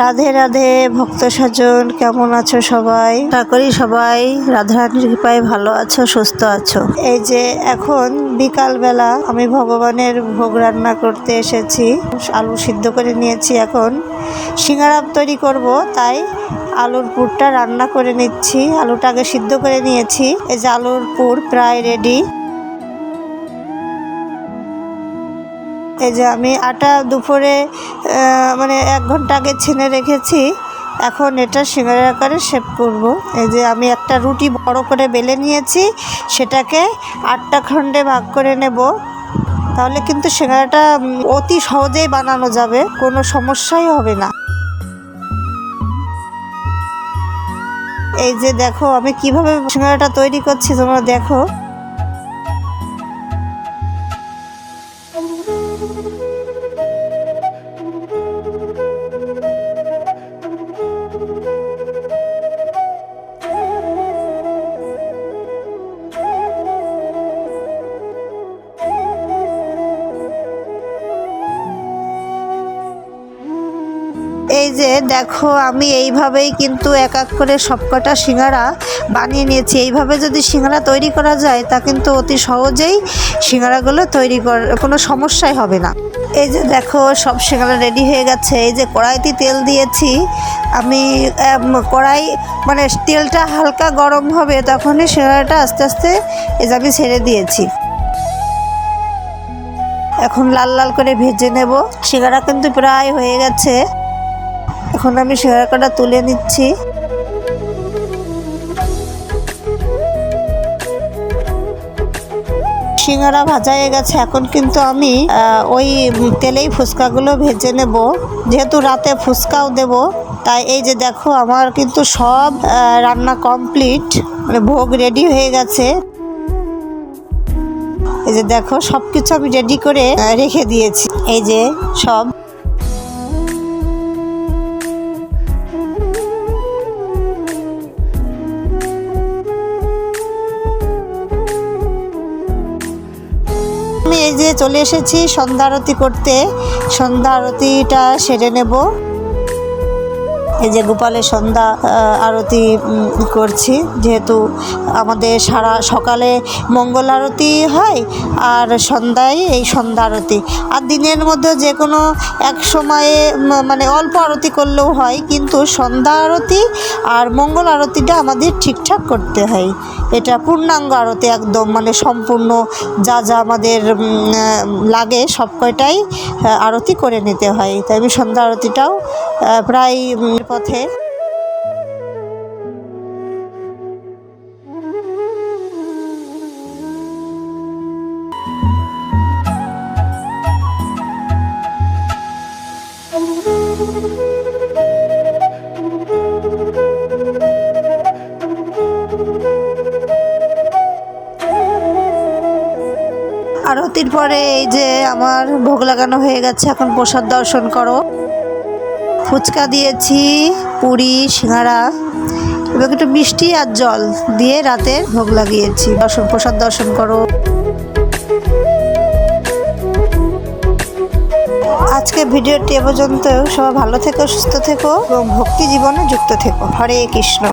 রাধে রাধে ভক্ত স্বজন, কেমন আছো সবাই? আশা করি সবাই রাধারানীর কৃপায় ভালো আছো, সুস্থ আছো। এই যে এখন বিকাল বেলা আমি ভগবানের ভোগ রান্না করতে এসেছি। আলু সিদ্ধ করে নিয়েছি, এখন সিঙ্গারা তৈরি করব, তাই আলুর পুরটা রান্না করে নিচ্ছি। আলুটা আগে সিদ্ধ করে নিয়েছি। এই যে আলুর পুর প্রায় রেডি। এই যে আমি আটা দুপুরে মানে 1 ঘন্টা আগে ছেনে রেখেছি। এখন এটা সিঙ্গারার আকারে শেপ করব। এই যে আমি একটা রুটি বড় করে বেলে নিয়েছি, সেটাকে 8টা খণ্ডে ভাগ করে নেব। তাহলে কিন্তু সিঙ্গারাটা অতি সহজেই বানানো যাবে, কোনো সমস্যাই হবে না। এই যে দেখো আমি কিভাবে সিঙ্গারাটা তৈরি করছি, তোমরা দেখো। এই যে দেখো আমি এইভাবেই কিন্তু এক এক করে সবকটা সিঙ্গারা বানিয়ে নিয়েছি। এইভাবে যদি সিঙ্গারা তৈরি করা যায় তা কিন্তু অতি সহজেই সিঙ্গারাগুলো তৈরি কোনো সমস্যাই হবে না। এই যে দেখো সব সিঙ্গারা রেডি হয়ে গেছে। এই যে কড়াইতে তেল দিয়েছি আমি, কড়াই মানে তেলটা হালকা গরম হবে তখনই সিঙ্গারাটা আস্তে আস্তে এই যে আমি ছেড়ে দিয়েছি। এখন লাল লাল করে ভেজে নেব। সিঙ্গারা কিন্তু প্রায় হয়ে গেছে। এখন আমি সিঙ্গারাটা তুলে নিচ্ছি। সিঙ্গারা ভাজা হয়ে গেছে। এখন কিন্তু আমি ওই তেলেই ফুচকাগুলো ভেজে নেব, যেহেতু রাতে ফুচকাও দেব। তাই এই যে দেখো আমার কিন্তু সব রান্না কমপ্লিট, মানে ভোগ রেডি হয়ে গেছে। এই যে দেখো সব কিছু আমি রেডি করে রেখে দিয়েছি। এই যে সব আমি এই যে চলে এসেছি সন্ধ্যা আরতি করতে। সন্ধ্যা আরতিটা সেরে নেব। এই যে গোপালের সন্ধ্যা আরতি করছি, যেহেতু আমাদের সারা সকালে মঙ্গল আরতি হয় আর সন্ধ্যায় এই সন্ধ্যা আরতি। আর দিনের মধ্যে যে কোনো এক সময়ে মানে অল্প আরতি করলেও হয়, কিন্তু সন্ধ্যা আরতি আর মঙ্গল আরতিটা আমাদের ঠিকঠাক করতে হয়। এটা পূর্ণাঙ্গ আরতি, একদম মানে সম্পূর্ণ যা যা আমাদের লাগে সব কয়টাই আরতি করে নিতে হয়। তাই আমি সন্ধ্যা আরতিটাও প্রায় পথে। আরতির পরে এই যে আমার ভোগ লাগানো হয়ে গেছে। এখন প্রসাদ দর্শন করো। ফুচকা দিয়েছি, পুরি, সিঙ্গারা এবং একটু মিষ্টি আর জল দিয়ে রাতের ভোগ লাগিয়েছি। প্রসাদ দর্শন করো। আজকে ভিডিওটি এ পর্যন্ত। সবাই ভালো থেকো, সুস্থ থেকো এবং ভক্তি জীবনে যুক্ত থেকো। হরে কৃষ্ণ।